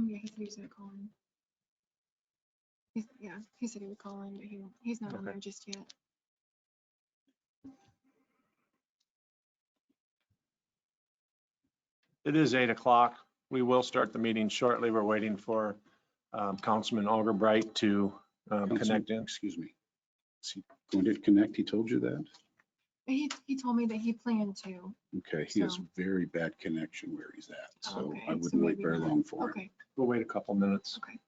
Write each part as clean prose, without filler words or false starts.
Yeah, he said he was gonna call in. Yeah, he said he would call in, but he's not on there just yet. It is 8 o'clock. We will start the meeting shortly. We're waiting for Councilman Algebright to connect in. Excuse me. Is he going to connect? He told you that? He told me that he planned to. Okay, he has So- very bad connection where he's at, so Okay, I so wouldn't wait maybe very not. long for him. Okay, We'll wait a couple minutes. okay.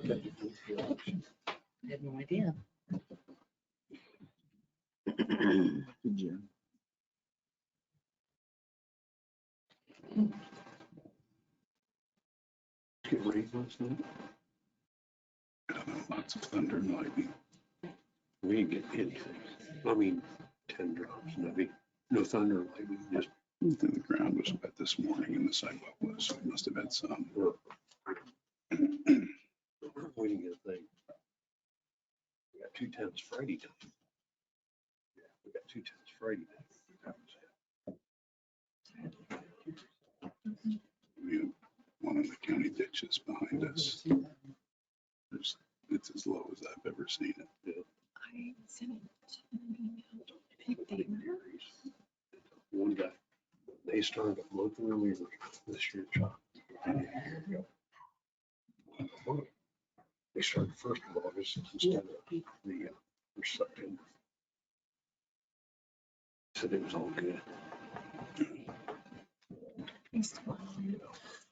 I had no idea. Get rain last night? I don't know, lots of thunder and lightning. We didn't get hit. I mean, 10 drops, no thunder, and lightning, just. The ground was wet this morning and the sidewalk was, so it must have had some. We didn't get a thing. We got 2 tenths Friday night. Yeah, we got 2 tenths Friday night. We have one of the county ditches behind us. It's as low as I've ever seen it. I sent it in an email. Update. One guy, they started a month earlier this year, John. They started 1st of August instead of the September. Said it was all good.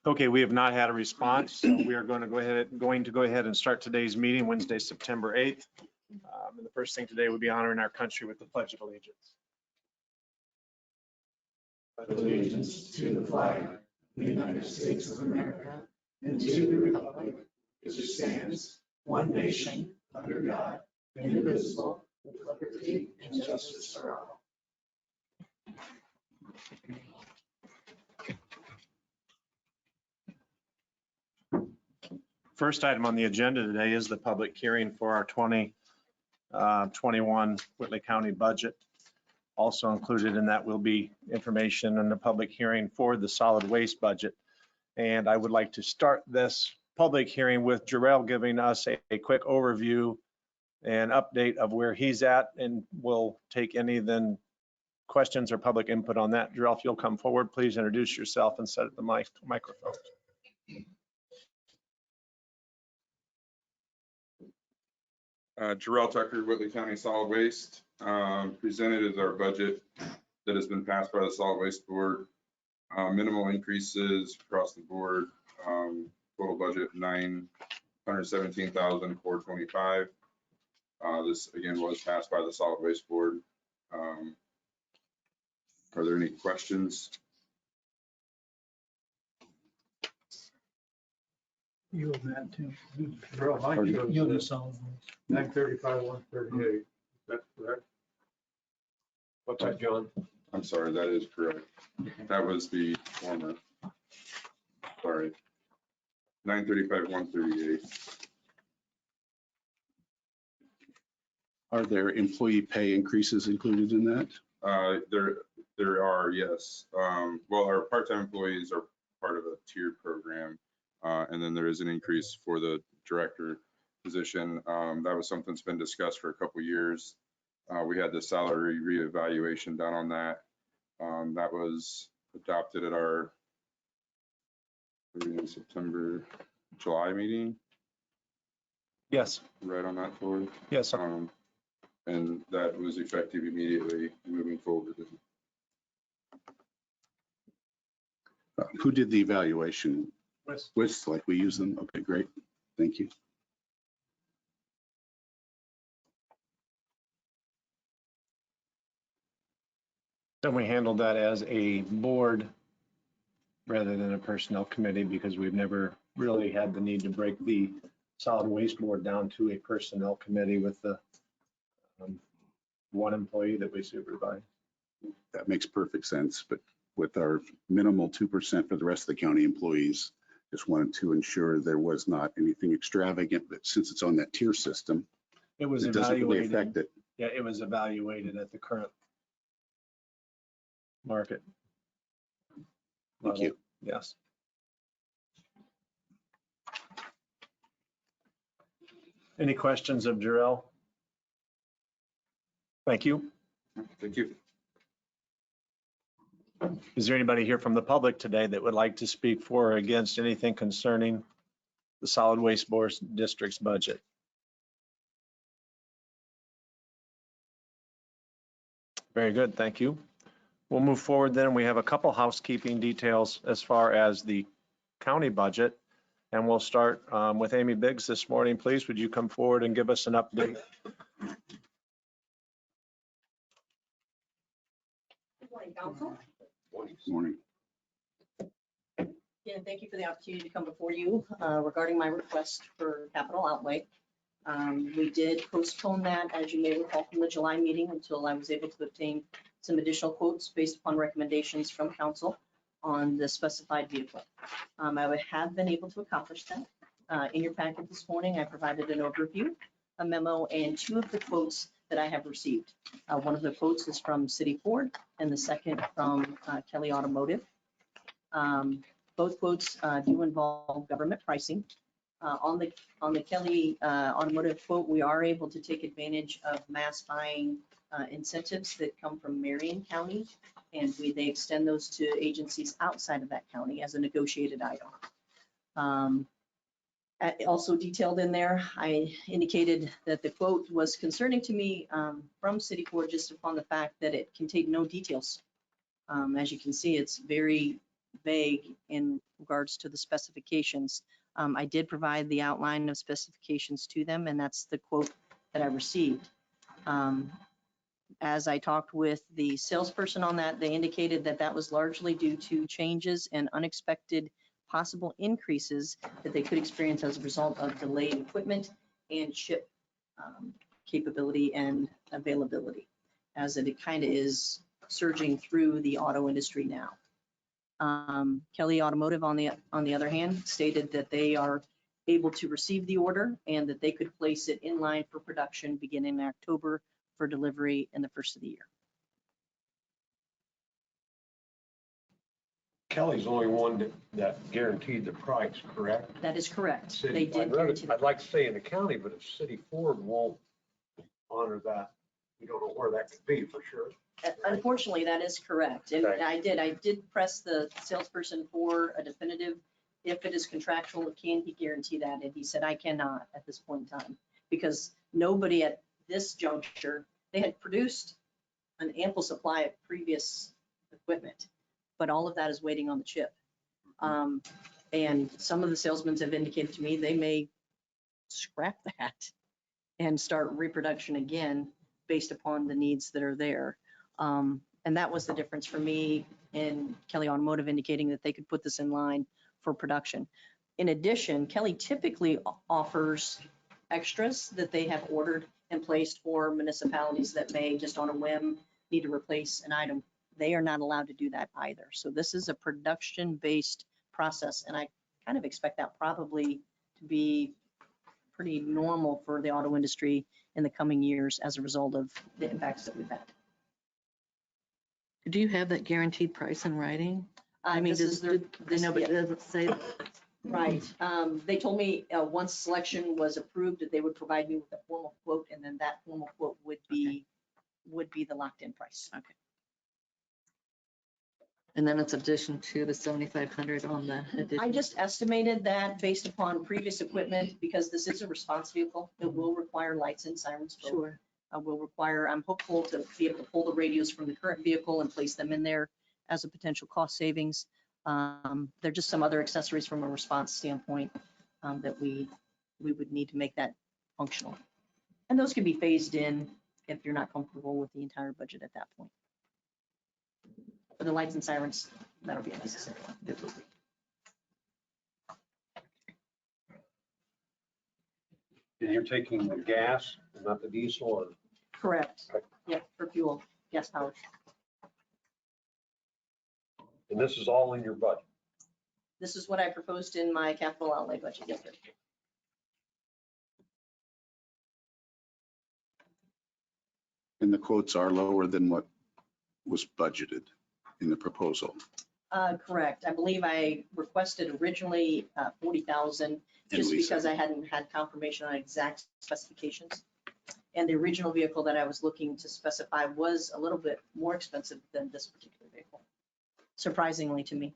Okay, we have not had a response, so we are going to go ahead and start today's meeting, Wednesday, September 8th. And the first thing today would be honoring our country with the Pledge of Allegiance. Allegiance to the flag of the United States of America and to the republic which stands one nation under God, indivisible, with liberty and justice for all. First item on the agenda today is the public hearing for our 2021 Whitley County budget. Also included in that will be information in the public hearing for the solid waste budget. And I would like to start this public hearing with Jarrell giving us a quick overview and update of where he's at, and we'll take any then questions or public input on that. Jarrell, if you'll come forward, please introduce yourself and set up the microphone. Jarrell Tucker, Whitley County Solid Waste. Presented is our budget that has been passed by the Solid Waste Board. Minimal increases across the board. Total budget $917,425. This again was passed by the Solid Waste Board. Are there any questions? You and that too. Bro, Mike, you on the solid waste. 935, 138. That's correct. What's that, John? I'm sorry, that is correct. That was the former. Sorry. 935, 138. Are there employee pay increases included in that? There are, yes. Well, our part-time employees are part of a tiered program. And then there is an increase for the director position. That was something that's been discussed for a couple years. We had the salary reevaluation done on that. That was adopted at our September, July meeting, Yes, right on that forward. yes. And that was effective immediately moving forward. Who did the evaluation? Wes. WIS, like we use them? Okay, great. Thank you. Then we handled that as a board rather than a personnel committee because we've never really had the need to break the solid waste board down to a personnel committee with the one employee that we supervise. That makes perfect sense, but with our minimal 2% for the rest of the county employees, just wanted to ensure there was not anything extravagant, but since it's on that tier system, It was it doesn't really affect evaluated. it. Yeah, it was evaluated at the current market. Thank you. level. Yes. Any questions of Jarrell? Thank you. Thank you. Is there anybody here from the public today that would like to speak for or against anything concerning the solid waste board district's budget? Very good, thank you. We'll move forward then. We have a couple housekeeping details as far as the county budget. And we'll start with Amy Biggs this morning. Please, would you come forward and give us an update? Good morning, council. Morning. Again, thank you for the opportunity to come before you regarding my request for capital outlay. We did postpone that, as you may recall, from the July meeting until I was able to obtain some additional quotes based upon recommendations from council on the specified vehicle. I have been able to accomplish that. In your packet this morning, I provided an overview, a memo, and two of the quotes that I have received. One of the quotes is from City Ford and the second from Kelly Automotive. Both quotes do involve government pricing. On the Kelly Automotive quote, we are able to take advantage of mass buying incentives that come from Marion County, and they extend those to agencies outside of that county as a negotiated item. Also detailed in there, I indicated that the quote was concerning to me from City Ford just upon the fact that it contained no details. As you can see, it's very vague in regards to the specifications. I did provide the outline of specifications to them, and that's the quote that I received. As I talked with the salesperson on that, they indicated that that was largely due to changes and unexpected possible increases that they could experience as a result of delayed equipment and chip capability and availability, as it kind of is surging through the auto industry now. Kelly Automotive, on the other hand, stated that they are able to receive the order and that they could place it in line for production beginning in October for delivery in the first of the year. Kelly's the only one that guaranteed the price, correct? That is correct. City- They did guarantee I'd like to say in the county, but if City Ford won't honor that, we don't know where that could be for sure. Unfortunately, that is correct. And Okay. I did press the salesperson for a definitive. If it is contractual, can he guarantee that? And he said, I cannot at this point in time, because nobody at this juncture, they had produced an ample supply of previous equipment, but all of that is waiting on the chip. And some of the salesmen have indicated to me they may scrap that and start reproduction again based upon the needs that are there. And that was the difference for me and Kelly Automotive, indicating that they could put this in line for production. In addition, Kelly typically offers extras that they have ordered in place for municipalities that may just on a whim need to replace an item. They are not allowed to do that either. So this is a production-based process, and I kind of expect that probably to be pretty normal for the auto industry in the coming years as a result of the impacts that we've had. Do you have that guaranteed price in writing? I mean, This is their, I know, but yeah, it doesn't say. right. They told me once selection was approved, that they would provide me with a formal quote, and then that formal quote would be the locked-in price. Okay. And then it's addition to the 7,500 on the addition. I just estimated that based upon previous equipment, because this is a response vehicle, it will require lights and sirens. Both. Sure. Will require, I'm hopeful to be able to pull the radios from the current vehicle and place them in there as a potential cost savings. There are just some other accessories from a response standpoint that we would need to make that functional. And those can be phased in if you're not comfortable with the entire budget at that point. For the lights and sirens, that'll be unnecessary. And you're taking the gas, and not the diesel, or? Correct. Yep, for fuel, gas powered. And this is all in your budget? This is what I proposed in my capital outlay budget. Yes, sir. And the quotes are lower than what was budgeted in the proposal. Correct. I believe I requested originally 40,000 just because I hadn't had confirmation on exact specifications. And the original vehicle that I was looking to specify was a little bit more expensive than this particular vehicle, surprisingly to me.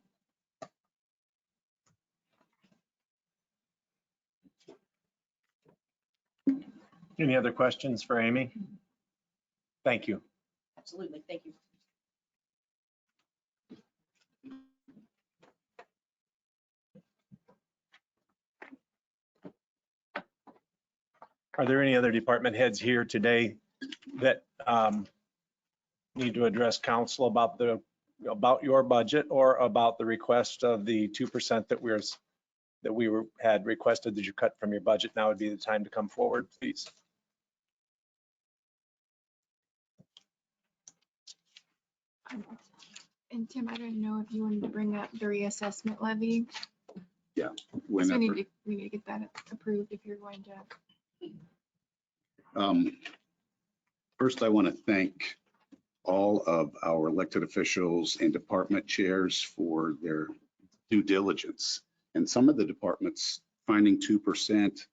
Any other questions for Amy? Thank you. Absolutely. Thank you. Are there any other department heads here today that need to address council about your budget or about the request of the 2% that we had requested that you cut from your budget? Now would be the time to come forward, please. And Tim, I don't know if you wanted to bring up the reassessment levy. Yeah. We Whenever. need to get that approved if you're going to. First, I want to thank all of our elected officials and department chairs for their due diligence. And some of the departments finding 2%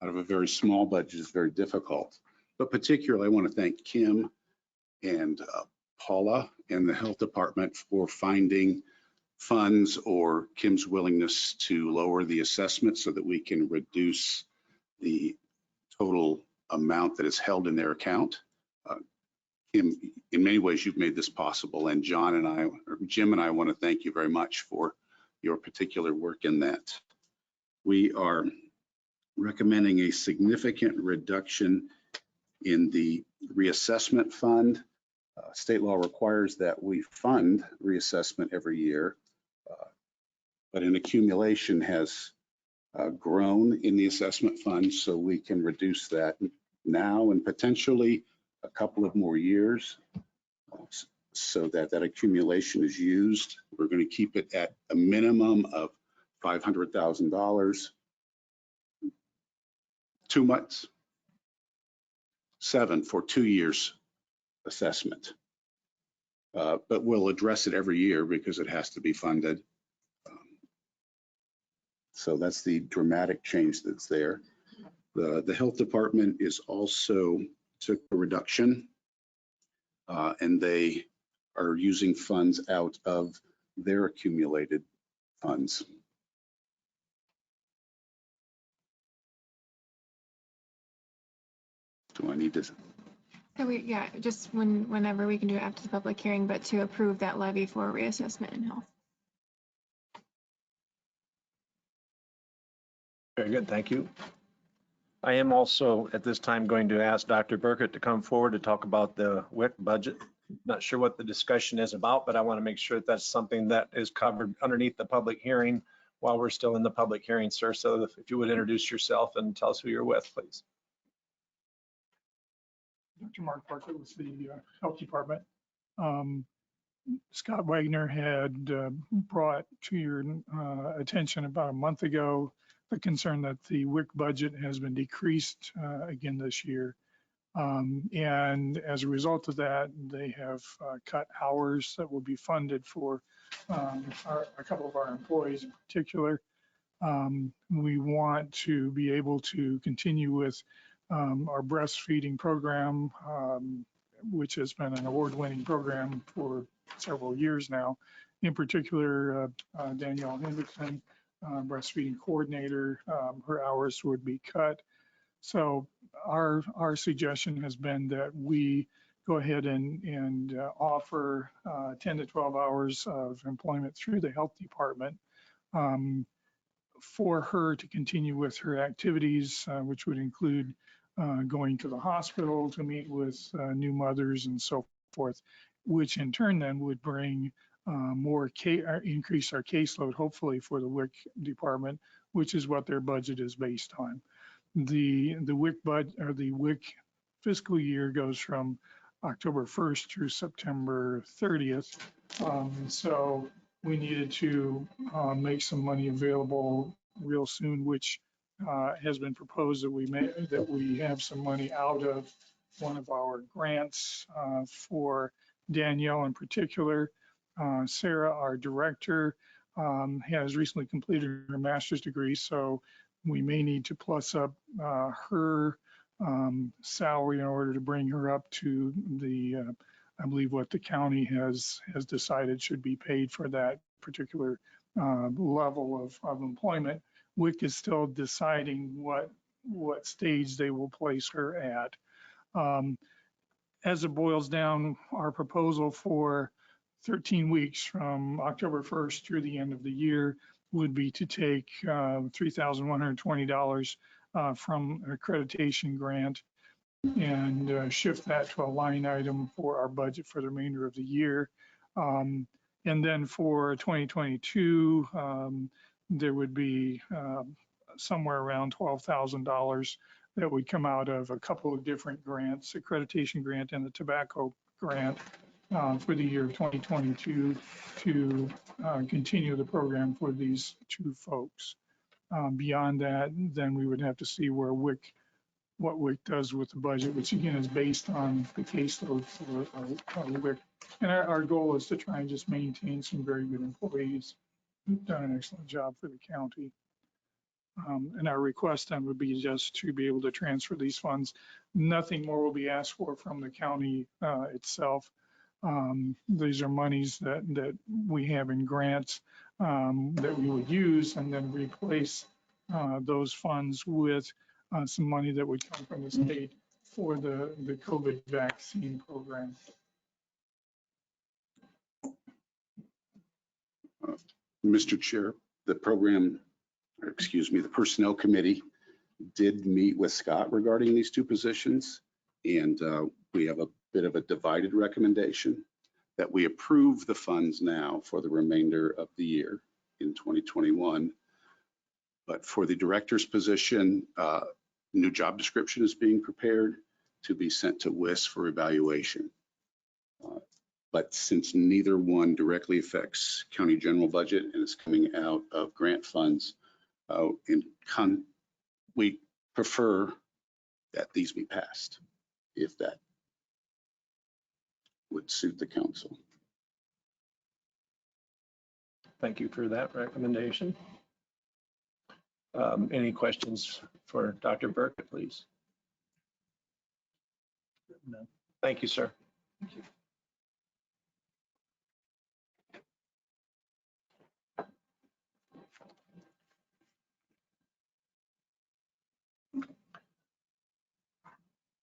out of a very small budget is very difficult. But particularly, I want to thank Kim and Paula and the health department for finding funds or Kim's willingness to lower the assessment so that we can reduce the total amount that is held in their account. Kim, in many ways, you've made this possible, and Jim and I want to thank you very much for your particular work in that. We are recommending a significant reduction in the reassessment fund. State law requires that we fund reassessment every year, but an accumulation has grown in the assessment fund, so we can reduce that now and potentially a couple of more years so that that accumulation is used. We're going to keep it at a minimum of $500,000. 2 months, 7 for 2 years assessment. But we'll address it every year because it has to be funded. So that's the dramatic change that's there. The health department is also took a reduction and they are using funds out of their accumulated funds. Do I need to? So yeah, just whenever we can do it after the public hearing, but to approve that levy for reassessment in health. Very good, thank you. I am also at this time going to ask Dr. Burkett to come forward to talk about the WIC budget. Not sure what the discussion is about, but I want to make sure that that's something that is covered underneath the public hearing while we're still in the public hearing, sir. So if you would introduce yourself and tell us who you're with, please. Dr. Mark Burkett with the Health Department. Scott Wagner had brought to your attention about a month ago the concern that the WIC budget has been decreased again this year. And as a result of that, they have cut hours that will be funded for a couple of our employees in particular. We want to be able to continue with our breastfeeding program, which has been an award-winning program for several years now. In particular, Danielle Hendrickson, breastfeeding coordinator, her hours would be cut. So our suggestion has been that we go ahead and offer 10 to 12 hours of employment through the health department for her to continue with her activities, which would include going to the hospital to meet with new mothers and so forth, which in turn then would bring increase our caseload, hopefully, for the WIC department, which is what their budget is based on. The WIC fiscal year goes from October 1st through September 30th. So we needed to make some money available real soon, which has been proposed that we have some money out of one of our grants for Danielle in particular. Sarah, our director, has recently completed her master's degree, so we may need to plus up her salary in order to bring her up to the, I believe what the county has decided should be paid for that particular level of employment. WIC is still deciding what stage they will place her at. As it boils down, our proposal for 13 weeks from October 1st through the end of the year would be to take $3,120 from an accreditation grant and shift that to a line item for our budget for the remainder of the year. And then for 2022, there would be somewhere around $12,000 that would come out of a couple of different grants, accreditation grant and the tobacco grant for the year of 2022 to continue the program for these two folks. Beyond that, then we would have to see what WIC does with the budget, which again is based on the caseload for WIC. And our goal is to try and just maintain some very good employees who've done an excellent job for the county. And our request then would be just to be able to transfer these funds. Nothing more will be asked for from the county itself. These are monies that we have in grants that we would use and then replace those funds with some money that would come from the state for the COVID vaccine program. Mr. Chair, the Personnel Committee did meet with Scott regarding these two positions, and we have a bit of a divided recommendation that we approve the funds now for the remainder of the year in 2021. But for the director's position, new job description is being prepared to be sent to WIS for evaluation. But since neither one directly affects county general budget and is coming out of grant funds, we prefer that these be passed, if that would suit the council. Thank you for that recommendation. Any questions for Dr. Burkett, please? No. Thank you, sir. Thank you.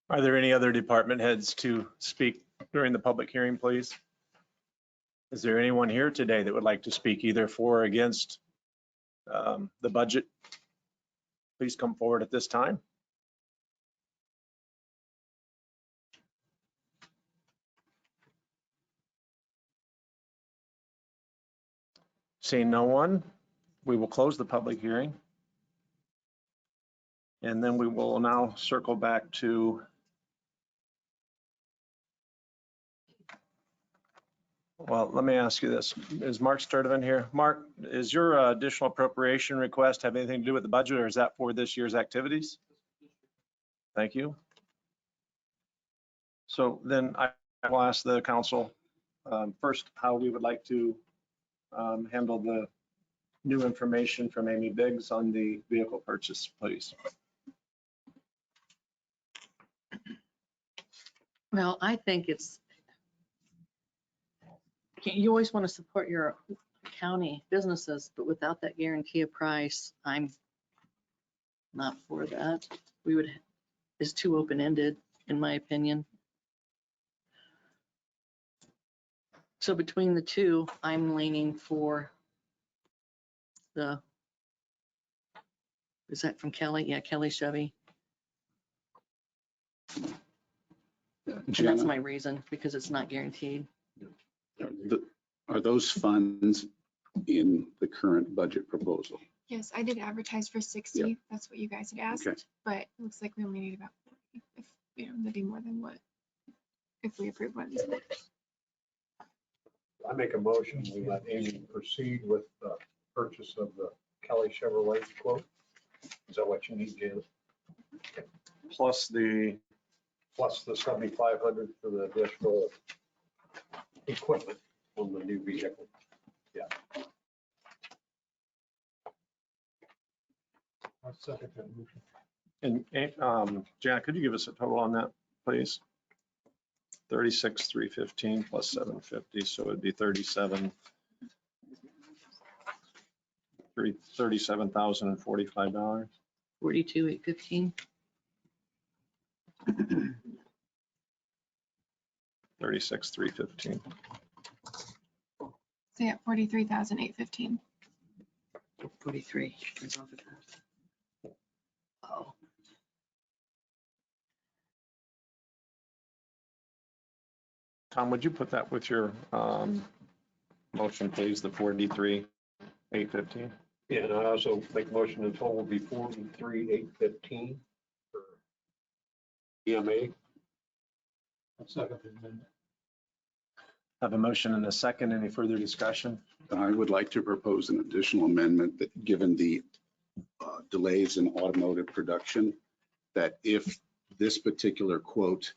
Are there any other department heads to speak during the public hearing, please? Is there anyone here today that would like to speak either for or against the budget? Please come forward at this time. Seeing no one, we will close the public hearing. And then we will now circle back to Well, let me ask you this. Is Mark Sturtevant here? Mark, is your additional appropriation request have anything to do with the budget, or is that for this year's activities? Thank you. So then I will ask the council first how we would like to handle the new information from Amy Biggs on the vehicle purchase, please. Well, I think you always want to support your county businesses, but without that guarantee of price, I'm not for that. It's too open-ended, in my opinion. So between the two, I'm leaning for is that from Kelly? Yeah, Kelly Chevy. And that's Jenna, my reason, because it's not guaranteed. are those funds in the current budget proposal? Yes, I did advertise for 60. That's what you guys had asked, Okay. but it looks like we only need about 40. If, you know, that'd be more than what, if we approve one of these. I make a motion, we let Amy proceed with the purchase of the Kelly Chevrolet quote. Is that what you need, Janet? Plus the, Plus the 7,500 for the additional equipment on the new vehicle. Yeah. I'll second that motion. and Janet, could you give us a total on that, please? 36,315 plus 750, so it'd be $37,045. 42,815. 36,315. So yeah, 43,815. 43. Turns off at that. Oh, Tom, would you put that with your motion, please, the 43,815? Yeah, and I also make a motion the total will be 43,815 for EMA. Second. Have a motion and a second. Any further discussion? I would like to propose an additional amendment that, given the delays in automotive production, that if this particular quote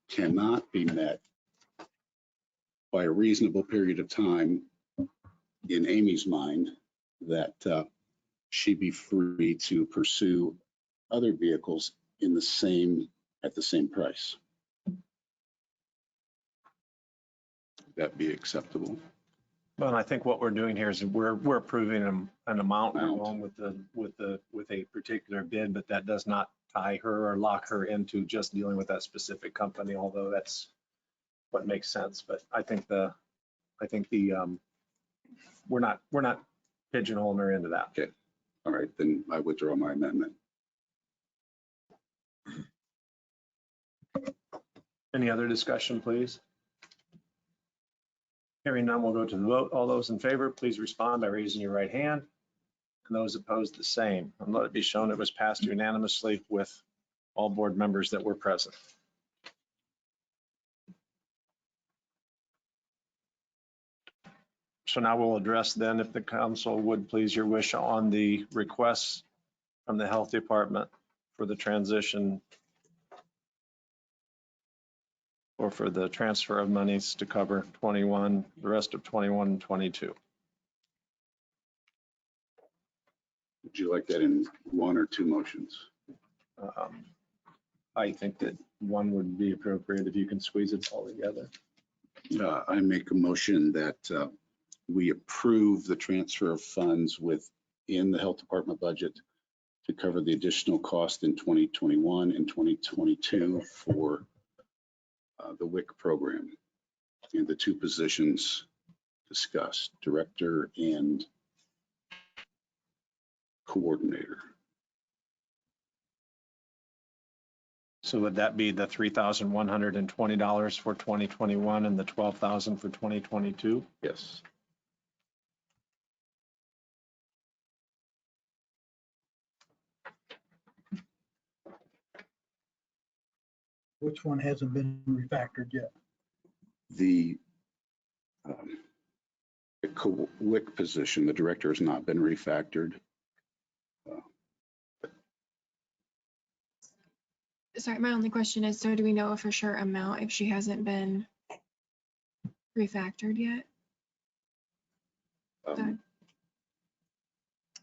cannot be met by a reasonable period of time, in Amy's mind, that she be free to pursue other vehicles at the same price. That be acceptable? Well, I think what we're doing here is we're approving an amount, we're going with a particular bid, but that does not tie her or lock her into just dealing with that specific company, although that's what makes sense. But I think we're not pigeonholing her into that. Okay. All right, then I withdraw my amendment. Any other discussion, please? Hearing none, we'll go to the vote. All those in favor, please respond by raising your right hand. And those opposed, the same. And let it be shown it was passed unanimously with all board members that were present. So now we'll address then, if the council would please your wish on the requests from the health department for the transition or for the transfer of monies to cover 21, the rest of 21 and 22. Would you like that in one or two motions? I think that one would be appropriate if you can squeeze it all together. I make a motion that we approve the transfer of funds within the health department budget to cover the additional cost in 2021 and 2022 for the WIC program and the two positions discussed, director and coordinator. So would that be the $3,120 for 2021 and the $12,000 for 2022? Yes. Which one hasn't been refactored yet? The The WIC position, the director has not been refactored. Sorry, my only question is, so do we know a for sure amount if she hasn't been refactored yet?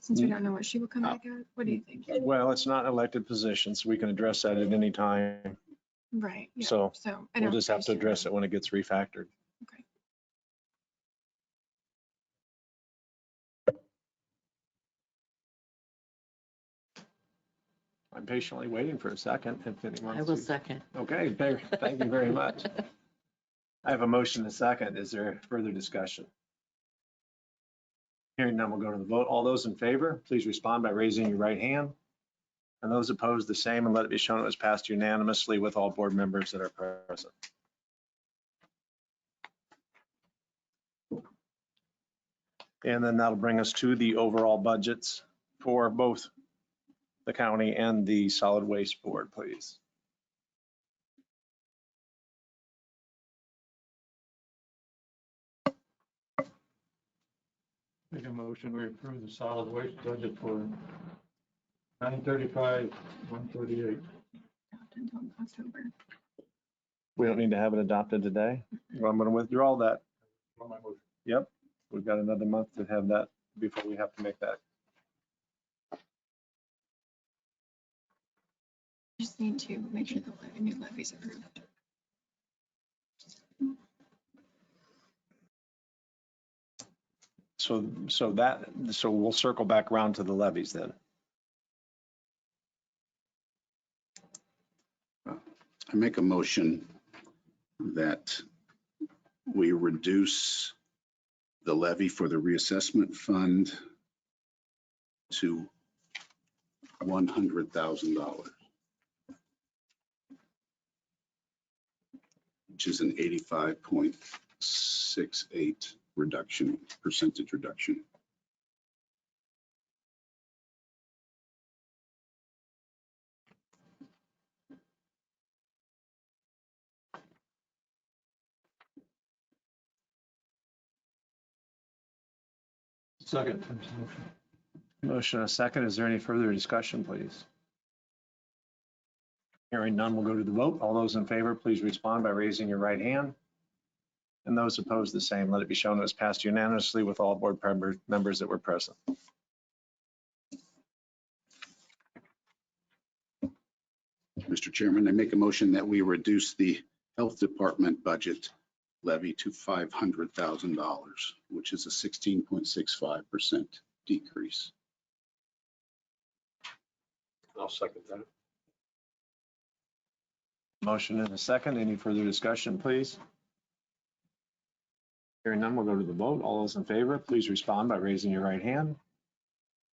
Since we don't know what she will come back at, what do you think? Well, it's not an elected position, so we can address that at any time. Right, yeah, So so. we'll just have to address it when it gets refactored. Okay. I'm patiently waiting for a second. If anyone I will second. Okay, thank you very much. I have a motion and a second. Is there further discussion? Hearing none, we'll go to the vote. All those in favor, please respond by raising your right hand. And those opposed, the same, and let it be shown it was passed unanimously with all board members that are present. And then that'll bring us to the overall budgets for both the county and the solid waste board, please. Make a motion, we approve the solid waste budget for 935, 138. Until October. We don't need to have it adopted today. Well, I'm going to withdraw that. On my motion. Yep, we've got another month to have that before we have to make that. Just need to make sure the new levy's approved. So we'll circle back around to the levies then. I make a motion that we reduce the levy for the reassessment fund to $100,000, which is an 85.68 percentage reduction. Second. Motion and a second. Is there any further discussion, please? Hearing none, we'll go to the vote. All those in favor, please respond by raising your right hand. And those opposed, the same. Let it be shown it was passed unanimously with all board members that were present. Mr. Chairman, I make a motion that we reduce the health department budget levy to $500,000, which is a 16.65% decrease. I'll second that. Motion and a second. Any further discussion, please? Hearing none, we'll go to the vote. All those in favor, please respond by raising your right hand.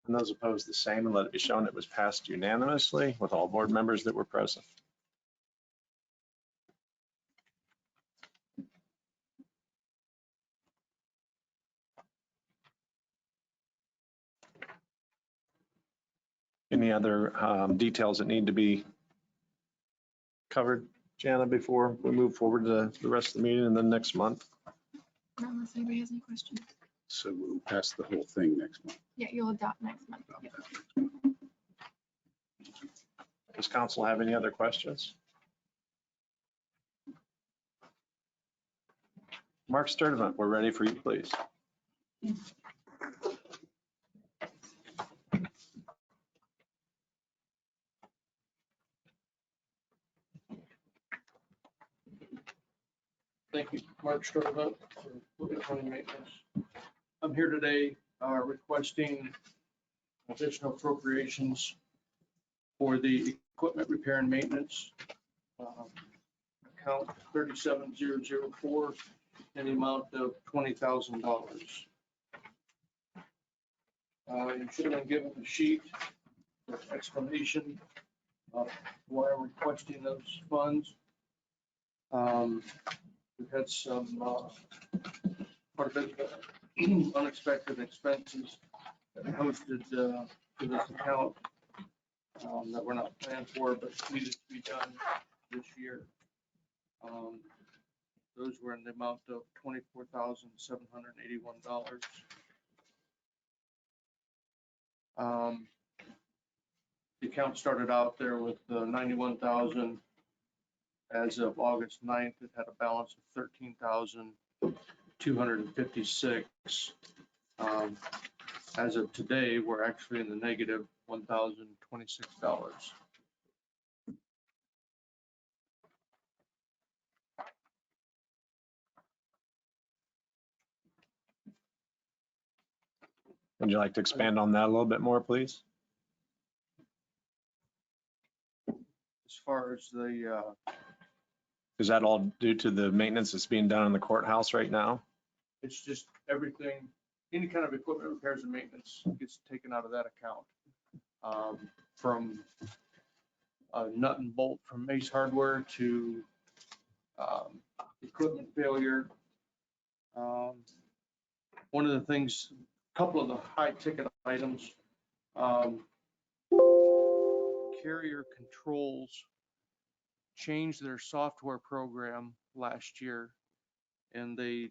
And those opposed, the same, and let it be shown it was passed unanimously with all board members that were present. Any other details that need to be covered, Jana, before we move forward to the rest of the meeting and then next month? Not unless anybody has any questions. So we'll pass the whole thing next month. Yeah, you'll adopt next month. Yep. Does council have any other questions? Mark Sturtevant, we're ready for you, please. Thank you, Mark Sturtevant, for Burkett County Maintenance. I'm here today requesting additional appropriations for the equipment repair and maintenance. Account 37004 in the amount of $20,000. You should have been given a sheet with explanation of why I'm requesting those funds. We've had some quite a bit of unexpected expenses that are hosted to this account that we're not planned for, but needed to be done this year. Those were in the amount of $24,781. The account started out there with 91,000. As of August 9th, it had a balance of 13,256. As of today, we're actually in the negative $1,026. Would you like to expand on that a little bit more, please? As far as the, Is that all due to the maintenance that's being done in the courthouse right now? it's just everything, any kind of equipment repairs and maintenance gets taken out of that account. From a nut and bolt from Ace Hardware to equipment failure. One of the things, a couple of the high ticket items, Carrier Controls changed their software program last year, and they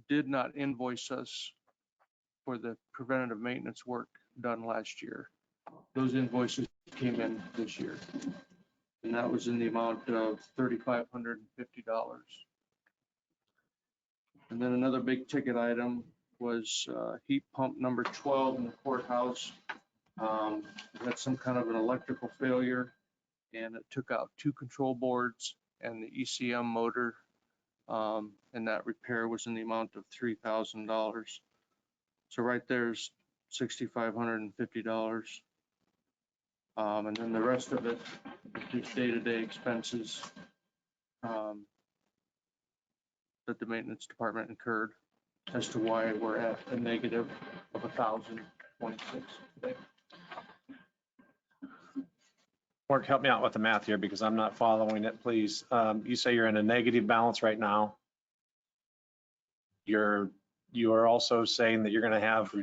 did not invoice us for the preventative maintenance work done last year. Those invoices came in this year, and that was in the amount of $3,550. And then another big ticket item was heat pump number 12 in the courthouse. It had some kind of an electrical failure, and it took out 2 control boards and the ECM motor. And that repair was in the amount of $3,000. So right there's $6,550. And then the rest of it is just day-to-day expenses that the maintenance department incurred, as to why we're at a negative of $1,026 today. Mark, help me out with the math here because I'm not following it, please. You say you're in a negative balance right now. You are also saying that you're going to have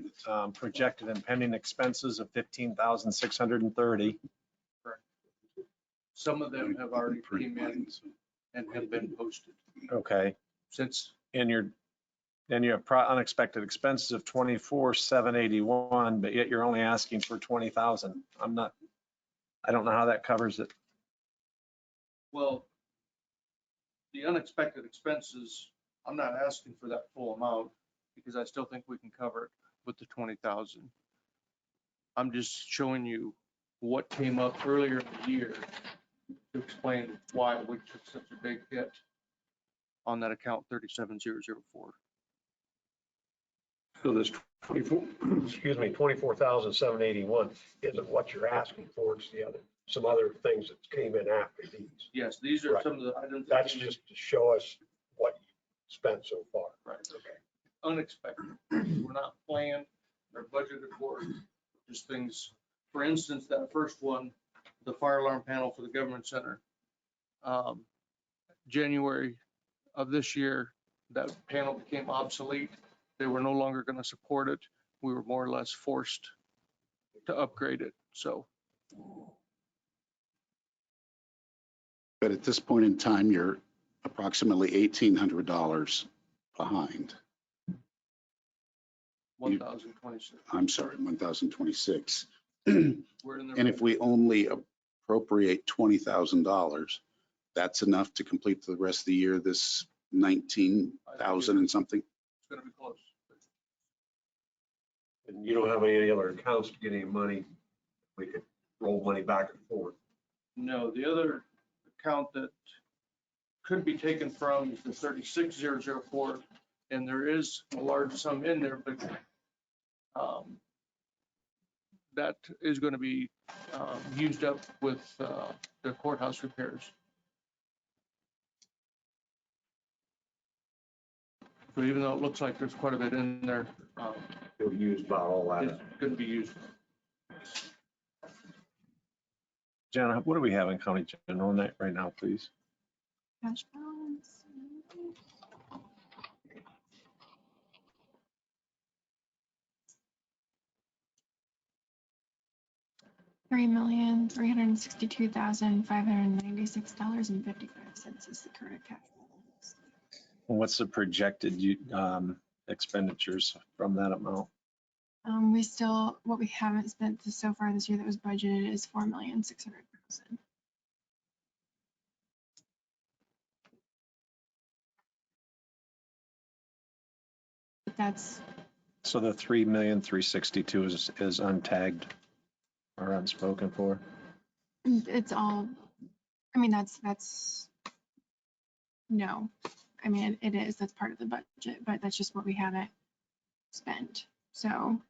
projected and pending expenses of $15,630. Correct. Some of them have already came in and have been posted Okay. since. And you have unexpected expenses of $24,781, but yet you're only asking for $20,000. I don't know how that covers it. Well, the unexpected expenses, I'm not asking for that full amount because I still think we can cover it with the 20,000. I'm just showing you what came up earlier in the year to explain why we took such a big hit on that account 37004. So this 24,781 isn't what you're asking for. It's some other things that came in after these. Yes, these are Right. some of the items. That's just to show us what you spent so far. Right, okay. Unexpected. We're not planned or budgeted for, just things. For instance, that first one, the fire alarm panel for the government center. January of this year, that panel became obsolete. They were no longer going to support it. We were more or less forced to upgrade it. So But at this point in time, you're approximately $1,800 behind. 1,026. I'm sorry, 1,026. We're in And there. if we only appropriate $20,000, that's enough to complete the rest of the year, this 19,000 and something? It's going to be close. And you don't have any other accounts to get any money. We could roll money back and forth. No, the other account that could be taken from is the 36004, and there is a large sum in there, but that is going to be used up with the courthouse repairs. So even though it looks like there's quite a bit in there, You'll use about all that. it's going to be used. Jenna, what do we have in county general net right now, please? Cash balance. $3,362,596.55 is the current cash balance. What's the projected expenditures from that amount? We still, what we haven't spent so far this year that was budgeted is 4,600,000. That's, So the 3,362,000 is untagged or unspoken for? it's all, I mean, no. I mean, it is, that's part of the budget, but that's just what we haven't spent. So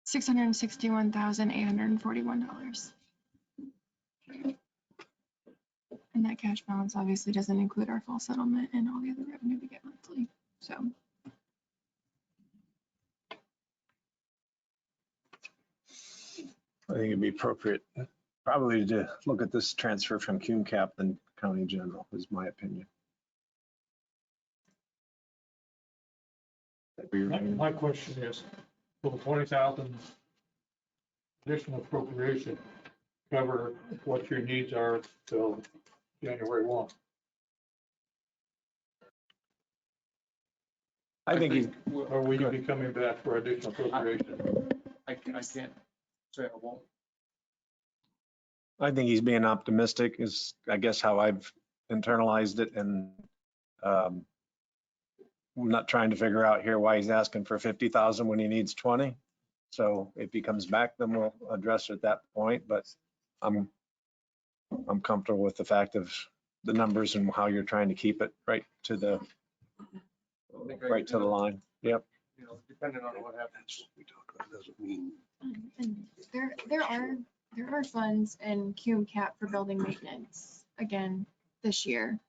$661,841. And that cash balance obviously doesn't include our fall settlement and all the other revenue we get monthly, so. I think it'd be appropriate probably to look at this transfer from Cume Cap and County General is my opinion. That'd be your opinion. My question is, will the 20,000 additional appropriation cover what your needs are till January 1? I think he's, Or will you be coming back for additional appropriation? I can't say I won't. I think he's being optimistic is, I guess, how I've internalized it. And I'm not trying to figure out here why he's asking for 50,000 when he needs 20. So if he comes back, then we'll address it at that point. But I'm comfortable with the fact of the numbers and how you're trying to keep it right to the line. Yep. You know, depending on what happens. We talk about doesn't mean. And there are funds in Cume Cap for building maintenance again this year.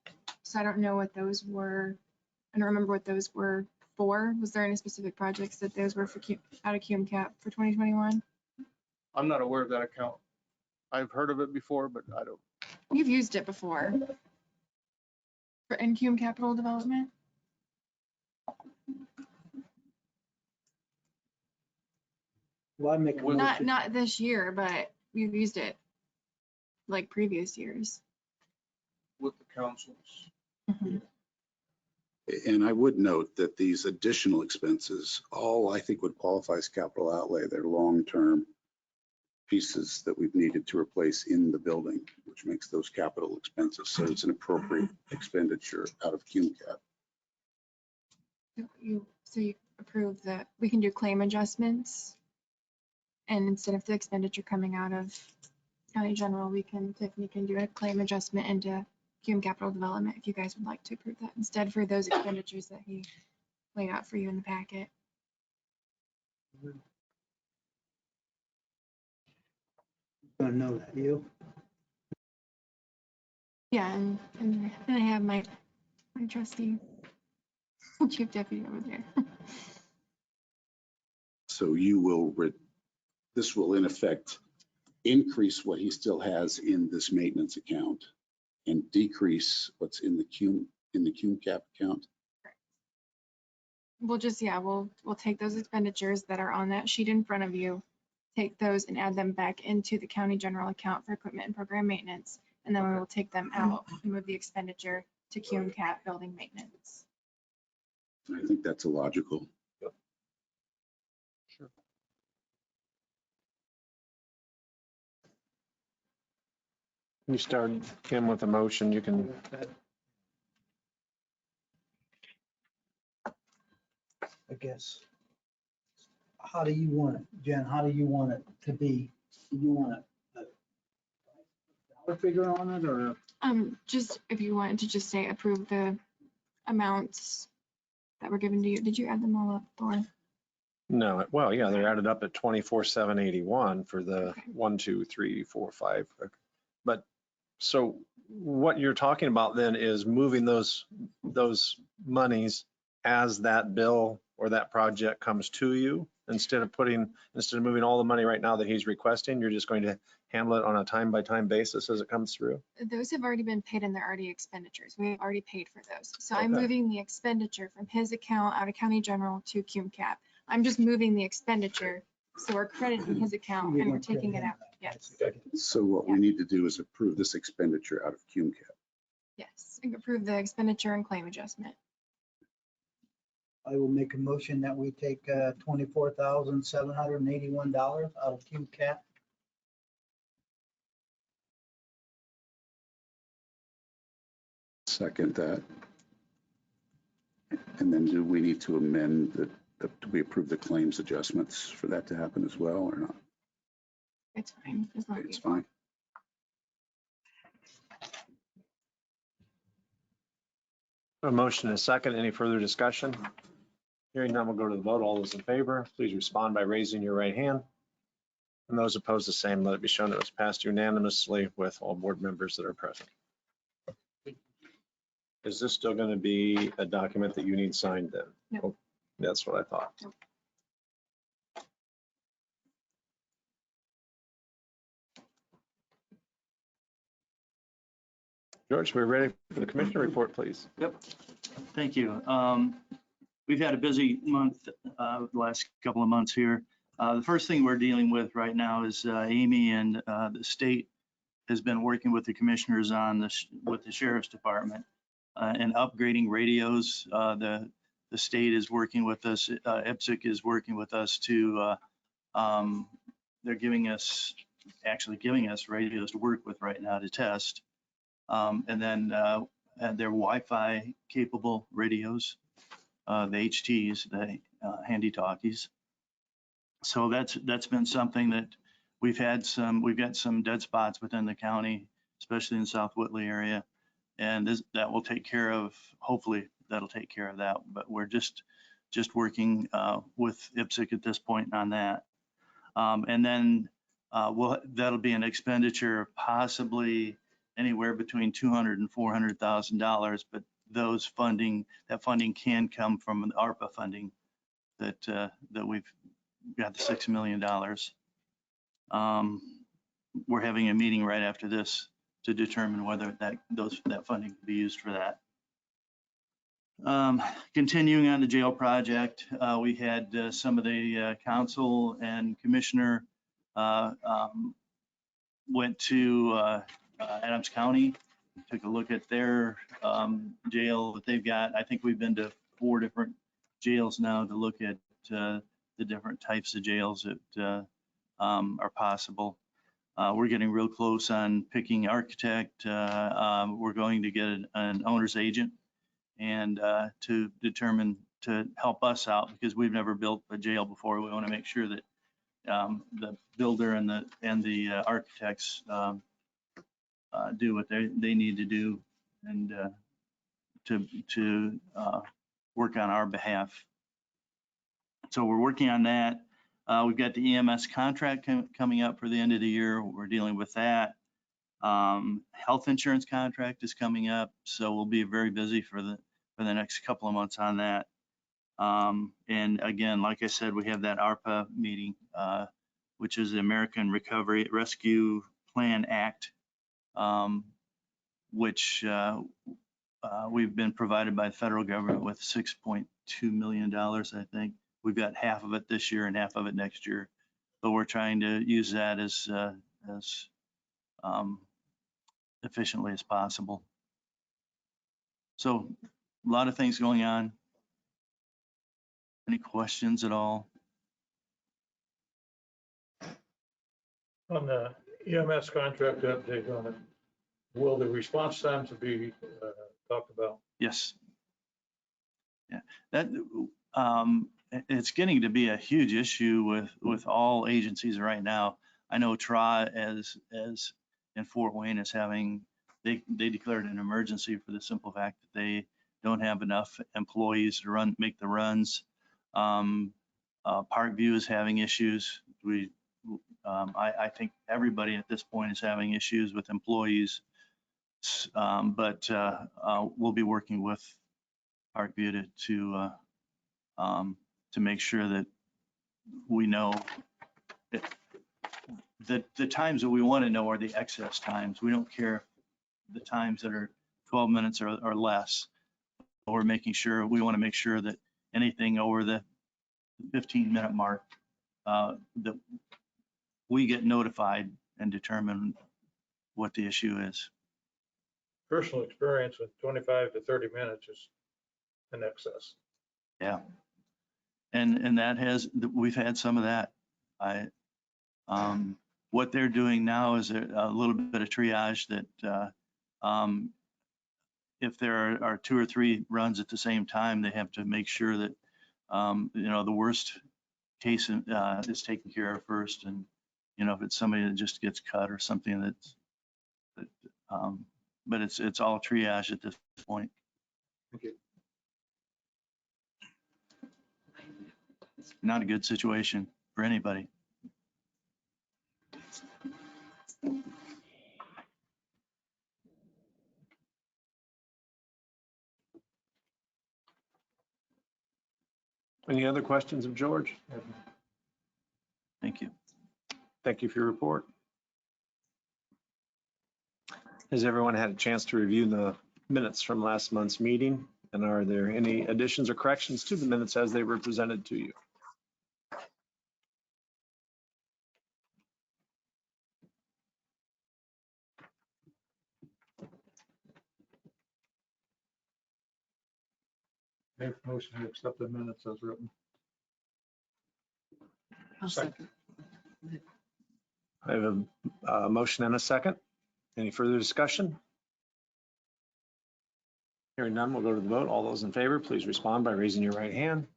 So I don't know what those were. I don't remember what those were for. Was there any specific projects that those were for out of Cume Cap for 2021? I'm not aware of that account. I've heard of it before, but I don't. You've used it before. For in Cume Capital Development? Well, I make a motion. Not this year, but we've used it like previous years. With the councils. And I would note that these additional expenses, all I think would qualify as capital outlay. They're long-term pieces that we've needed to replace in the building, which makes those capital expenses. So it's an appropriate expenditure out of Cume Cap. So you approve that we can do claim adjustments. And instead of the expenditure coming out of county general, Tiffany can do a claim adjustment into Cume Capital Development if you guys would like to approve that instead for those expenditures that he laid out for you in the packet. Gonna know that, you? Yeah, and I have my trusty chief deputy over there. So you will, this will in effect increase what he still has in this maintenance account and decrease what's in the Cume Cap account. We'll just, we'll take those expenditures that are on that sheet in front of you, take those and add them back into the county general account for equipment and program maintenance. And then we will take them out and move the expenditure to Cume Cap building maintenance. I think that's illogical. You start, Kim, with a motion, you can. I guess. How do you want it, Jen? How do you want it to be? Do you want a dollar figure on it or? Just if you wanted to just say approve the amounts that were given to you. Did you add them all up, Thor? No, well, yeah, they're added up at 24,781 for the Okay. 1, 2, 3, 4, 5. But so what you're talking about then is moving those monies as that bill or that project comes to you. Instead of moving all the money right now that he's requesting, you're just going to handle it on a time-by-time basis as it comes through? Those have already been paid and they're already expenditures. We have already paid for those. So I'm Okay. moving the expenditure from his account out of county general to cum cap. I'm just moving the expenditure. So we're crediting his account and we're taking it out. Yes, So what we need to do is approve this expenditure out of cum cap. yes. And approve the expenditure and claim adjustment. I will make a motion that we take $24,781 out of cum cap. Second that. And then do we need to amend do we approve the claims adjustments for that to happen as well or not? It's fine. As long as It's you- fine. A motion and a second. Any further discussion? Hearing none, we'll go to the vote. All those in favor, please respond by raising your right hand. And those opposed, the same. Let it be shown that it was passed unanimously with all board members that are present. Is this still going to be a document that you need signed then? No. Oh, that's what I thought. No. George, we're ready for the commissioner report, please. Yep, thank you. We've had a busy month, the last couple of months here. The first thing we're dealing with right now is Amy and the state has been working with the commissioners on this, with the sheriff's department and upgrading radios. The state is working with us, IPSC is working with us to, they're actually giving us radios to work with right now to test. And then their Wi-Fi capable radios, the HTs, the handy talkies. So that's been something that we've got some dead spots within the county, especially in South Whitley area. And that will take care of, hopefully that'll take care of that. But we're just working with IPSC at this point on that. And then that'll be an expenditure of possibly anywhere between $200,000 and $400,000, but that funding can come from the ARPA funding that we've got the $6 million. We're having a meeting right after this to determine whether that funding can be used for that. Continuing on the jail project, we had some of the council and commissioner went to Adams County, took a look at their jail that they've got. I think we've been to 4 different jails now to look at the different types of jails that are possible. We're getting real close on picking architect. We're going to get an owner's agent and to help us out because we've never built a jail before. We want to make sure that the builder and the architects do what they need to do and to work on our behalf. So we're working on that. We've got the EMS contract coming up for the end of the year. We're dealing with that. Health insurance contract is coming up, so we'll be very busy for the next couple of months on that. And again, like I said, we have that ARPA meeting, which is the American Recovery Rescue Plan Act, which we've been provided by the federal government with $6.2 million, I think. We've got half of it this year and half of it next year, but we're trying to use that as efficiently as possible. So a lot of things going on. Any questions at all? On the EMS contract update on it, will the response times be talked about? Yes. Yeah, that it's getting to be a huge issue with all agencies right now. I know TRA as in Fort Wayne is having, they declared an emergency for the simple fact that they don't have enough employees to make the runs. Parkview is having issues. I think everybody at this point is having issues with employees, but we'll be working with Parkview to make sure that we know the times that we want to know are the excess times. We don't care the times that are 12 minutes or less. We're making sure, we want to make sure that anything over the 15-minute mark, that we get notified and determine what the issue is. Personal experience with 25 to 30 minutes is in excess. Yeah. And that we've had some of that. What they're doing now is a little bit of triage that if there are 2 or 3 runs at the same time, they have to make sure that, the worst case is taken care of first. And, if it's somebody that just gets cut or something but it's all triage at this point. Not a good situation for anybody. Any other questions of George? Thank you. Thank you for your report. Has everyone had a chance to review the minutes from last month's meeting? And are there any additions or corrections to the minutes as they were presented to you? Make a motion to accept the minutes as written. I'll second. I have a motion and a second. Any further discussion? Hearing none, we'll go to the vote. All those in favor, please respond by raising your right hand.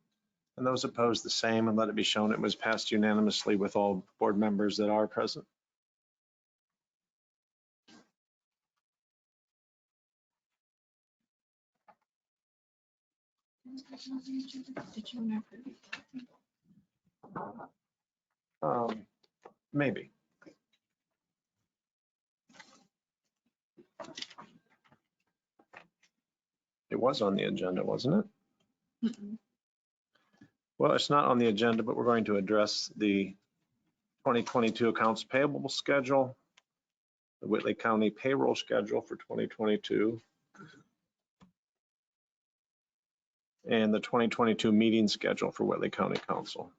And those opposed, the same, and let it be shown it was passed unanimously with all board members that are present. Did you know? Maybe. It was on the agenda, wasn't it? Mm-mm. Well, it's not on the agenda, but we're going to address the 2022 accounts payable schedule, the Whitley County payroll schedule for 2022, and the 2022 meeting schedule for Whitley County Council.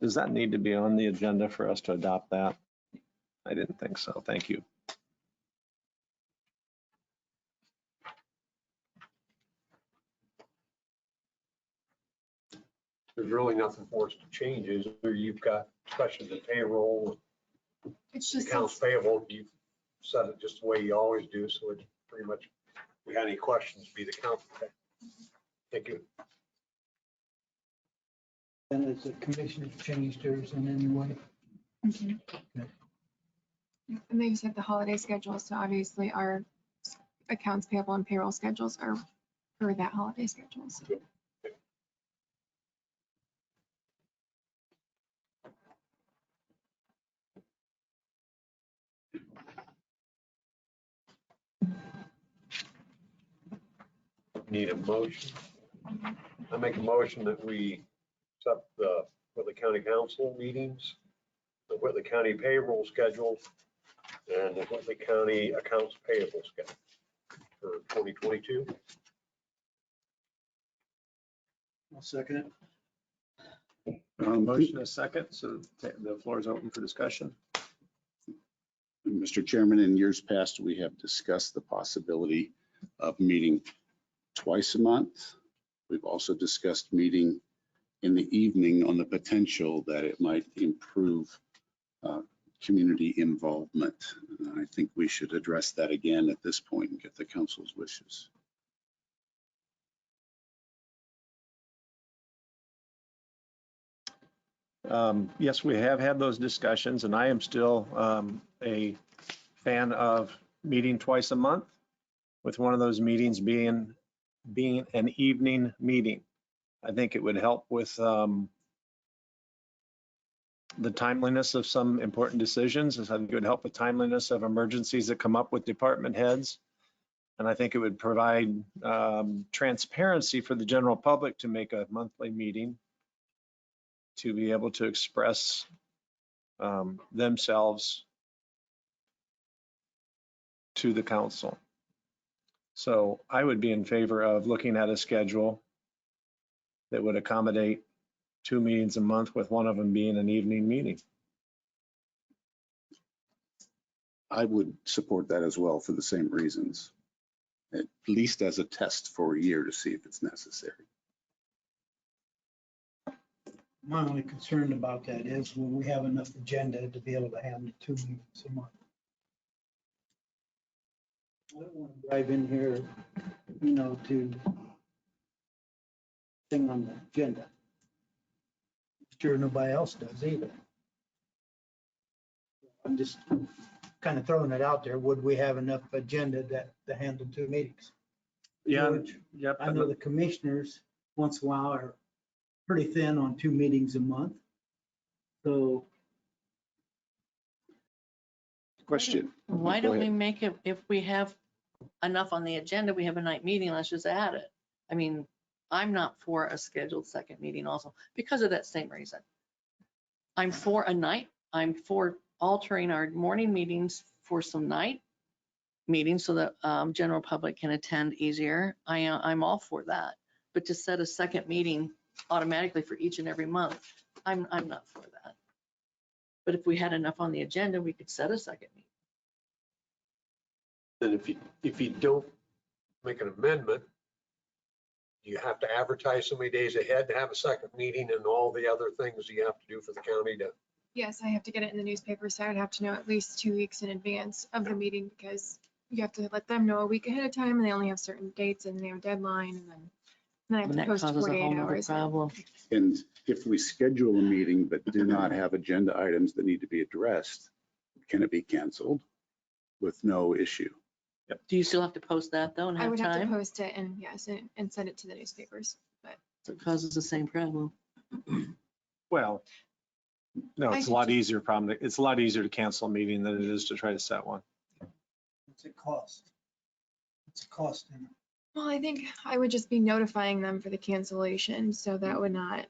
Does that need to be on the agenda for us to adopt that? I didn't think so. Thank you. There's really nothing for us to change, is there? You've got, especially the payroll, It's just, accounts payable, you've said it just the way you always do, so it's pretty much, if we had any questions, be the council. Thank you. And has the commission changed theirs in any way? Mhm. And they just have the holiday schedule, so obviously our accounts payable and payroll schedules are for that holiday schedules. Need a motion? I make a motion that we accept the Whitley County Council meetings, the Whitley County payroll schedule, and the Whitley County accounts payable schedule for 2022. I'll second it. Motion is second, so the floor is open for discussion. Mr. Chairman, in years past, we have discussed the possibility of meeting twice a month. We've also discussed meeting in the evening on the potential that it might improve community involvement. I think we should address that again at this point and get the council's wishes. Yes, we have had those discussions, and I am still a fan of meeting twice a month, with one of those meetings being an evening meeting. I think it would help with the timeliness of some important decisions. I think it would help with timeliness of emergencies that come up with department heads. And I think it would provide transparency for the general public to make a monthly meeting to be able to express themselves to the council. So I would be in favor of looking at a schedule that would accommodate 2 meetings a month, with one of them being an evening meeting. I would support that as well for the same reasons, at least as a test for a year to see if it's necessary. My only concern about that is, will we have enough agenda to be able to handle 2 meetings a month? I don't want to drive in here, to thing on the agenda. Sure nobody else does either. I'm just kind of throwing it out there. Would we have enough agenda to handle 2 meetings? Yeah, George, yep. I know the commissioners once in a while are pretty thin on 2 meetings a month. So Question. Why Go don't we ahead. make it, if we have enough on the agenda, we have a night meeting, let's just add it. I mean, I'm not for a scheduled second meeting also because of that same reason. I'm for a night, I'm for altering our morning meetings for some night meetings so that general public can attend easier. I'm all for that. But to set a second meeting automatically for each and every month, I'm not for that. But if we had enough on the agenda, we could set a second meeting. And if you don't make an amendment, you have to advertise so many days ahead to have a second meeting and all the other things you have to do for the county to. Yes, I have to get it in the newspaper, so I'd have to know at least 2 weeks in advance of the meeting because you have to let them know a week ahead of time and they only have certain dates and they have a deadline and then I have And to that post causes a 48 whole nother hours. problem. And if we schedule a meeting but do not have agenda items that need to be addressed, can it be canceled with no issue? Do you still have to post that though and I have would have to time? post it and yes, and send it to the newspapers. But So it causes the same problem. Well, no, I it's a should lot just- easier problem. It's a lot easier to cancel a meeting than it is to try to set one. what's it cost? What's it cost? well, I think I would just be notifying them for the cancellation, so that would not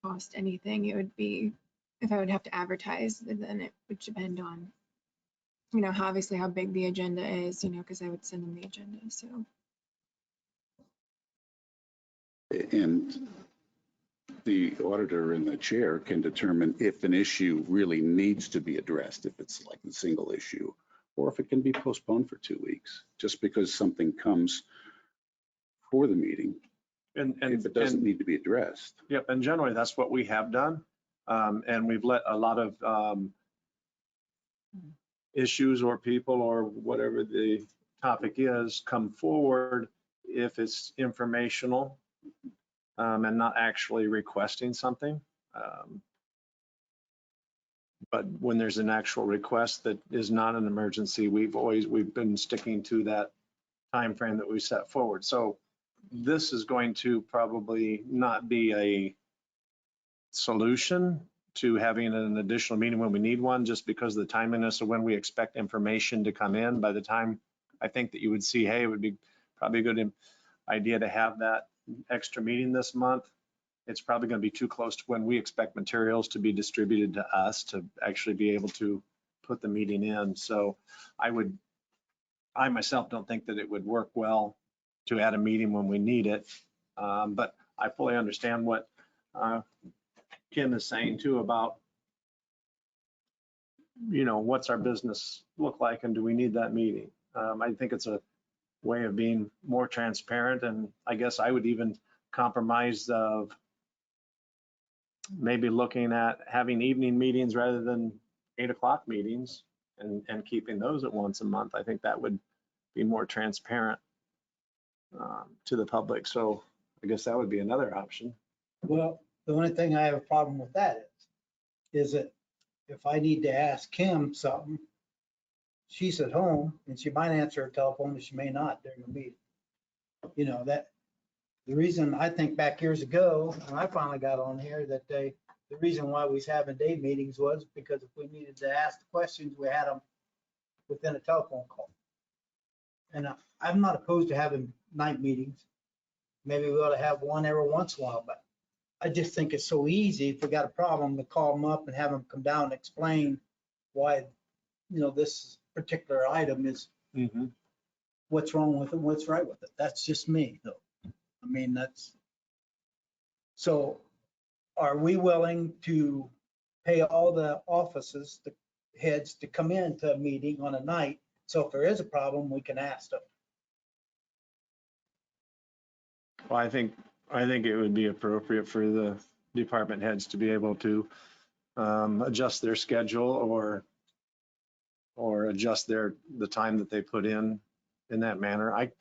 cost anything. It would be, if I would have to advertise, then it would depend on, how obviously how big the agenda is, because I would send them the agenda, so. And the auditor and the chair can determine if an issue really needs to be addressed, if it's like a single issue, or if it can be postponed for 2 weeks, just because something comes for the meeting, And if it doesn't need to be addressed. Yep, and generally that's what we have done. And we've let a lot of issues or people or whatever the topic is come forward if it's informational and not actually requesting something. But when there's an actual request that is not an emergency, we've been sticking to that time frame that we set forward. So this is going to probably not be a solution to having an additional meeting when we need one, just because of the timeliness of when we expect information to come in. By the time I think that you would see, hey, it would be probably a good idea to have that extra meeting this month. It's probably going to be too close to when we expect materials to be distributed to us to actually be able to put the meeting in. So I myself don't think that it would work well to add a meeting when we need it. But I fully understand what Kim is saying too about, what's our business look like and do we need that meeting? I think it's a way of being more transparent, and I guess I would even compromise of maybe looking at having evening meetings rather than 8 o'clock meetings and keeping those at once a month. I think that would be more transparent to the public. So I guess that would be another option. Well, the only thing I have a problem with that is that if I need to ask Kim something, she's at home and she might answer her telephone and she may not during the meeting. That the reason I think back years ago, when I finally got on here, that the reason why we was having day meetings was because if we needed to ask the questions, we had them within a telephone call. And I'm not opposed to having night meetings. Maybe we ought to have one every once in a while, but I just think it's so easy if we got a problem to call them up and have them come down and explain why, this particular item is, what's wrong with it, what's right with it. That's just me, though. I mean, so are we willing to pay all the offices, the heads to come in to a meeting on a night? So if there is a problem, we can ask them. Well, I think it would be appropriate for the department heads to be able to adjust their schedule or adjust the time that they put in that manner. I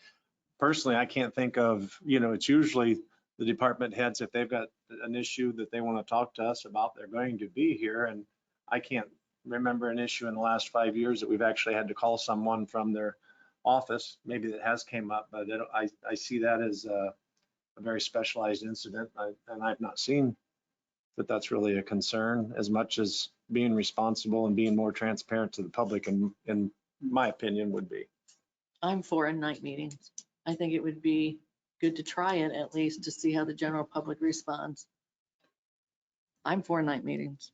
can't think of, it's usually the department heads, if they've got an issue that they want to talk to us about, they're going to be here. And I can't remember an issue in the last 5 years that we've actually had to call someone from their office. Maybe that has came up, but I see that as a very specialized incident. And I've not seen that that's really a concern as much as being responsible and being more transparent to the public, in my opinion, would be. I'm for night meetings. I think it would be good to try it at least to see how the general public responds. I'm for night meetings.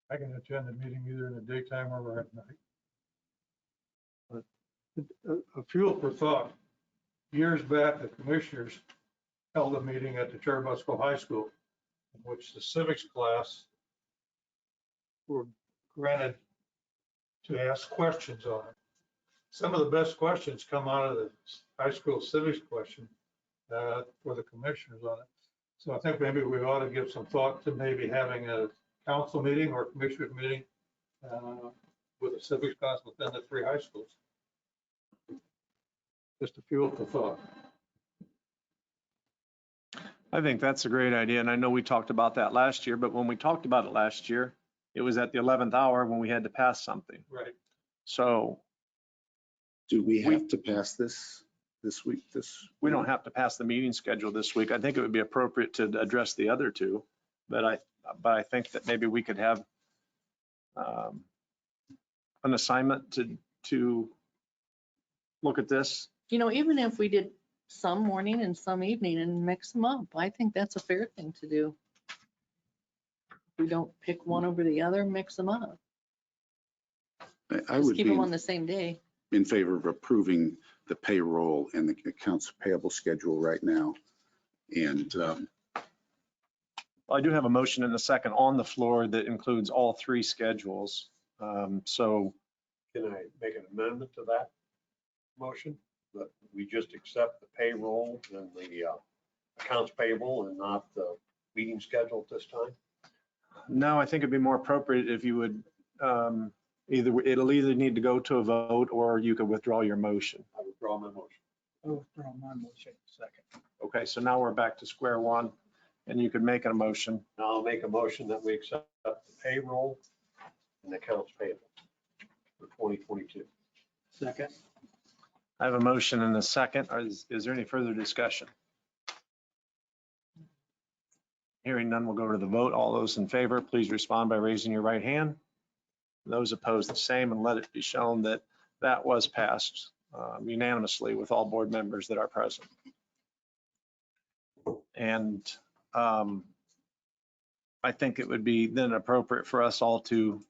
I can attend a meeting either in the daytime or at night. A fuel for thought. Years back, the commissioners held a meeting at the Cherubusco High School, in which the civics class were granted to ask questions on it. Some of the best questions come out of the high school civics question for the commissioners on it. So I think maybe we ought to give some thought to maybe having a council meeting or commissioners meeting with a civics class within the 3 high schools. Just a fuel for thought. I think that's a great idea. And I know we talked about that last year, but when we talked about it last year, it was at the 11th hour when we had to pass something. Right. So Do we have to pass this week? we don't have to pass the meeting schedule this week. I think it would be appropriate to address the other two, but I think that maybe we could have an assignment to look at this. Even if we did some morning and some evening and mix them up, I think that's a fair thing to do. We don't pick one over the other, mix them up. I Just would keep be them on the same day. in favor of approving the payroll and the accounts payable schedule right now. And I do have a motion and a second on the floor that includes all 3 schedules. So Can I make an amendment to that motion? That we just accept the payroll and the accounts payable and not the meeting schedule at this time? no, I think it'd be more appropriate if you would it'll either need to go to a vote or you could withdraw your motion. I withdraw my motion. I'll withdraw my motion second. Okay, so now we're back to square one and you could make a motion. Now I'll make a motion that we accept the payroll and accounts payable for 2022. Second. I have a motion and a second. Is there any further discussion? Hearing none, we'll go to the vote. All those in favor, please respond by raising your right hand. Those opposed, the same, and let it be shown that that was passed unanimously with all board members that are present. And I think it would be then appropriate for us all to,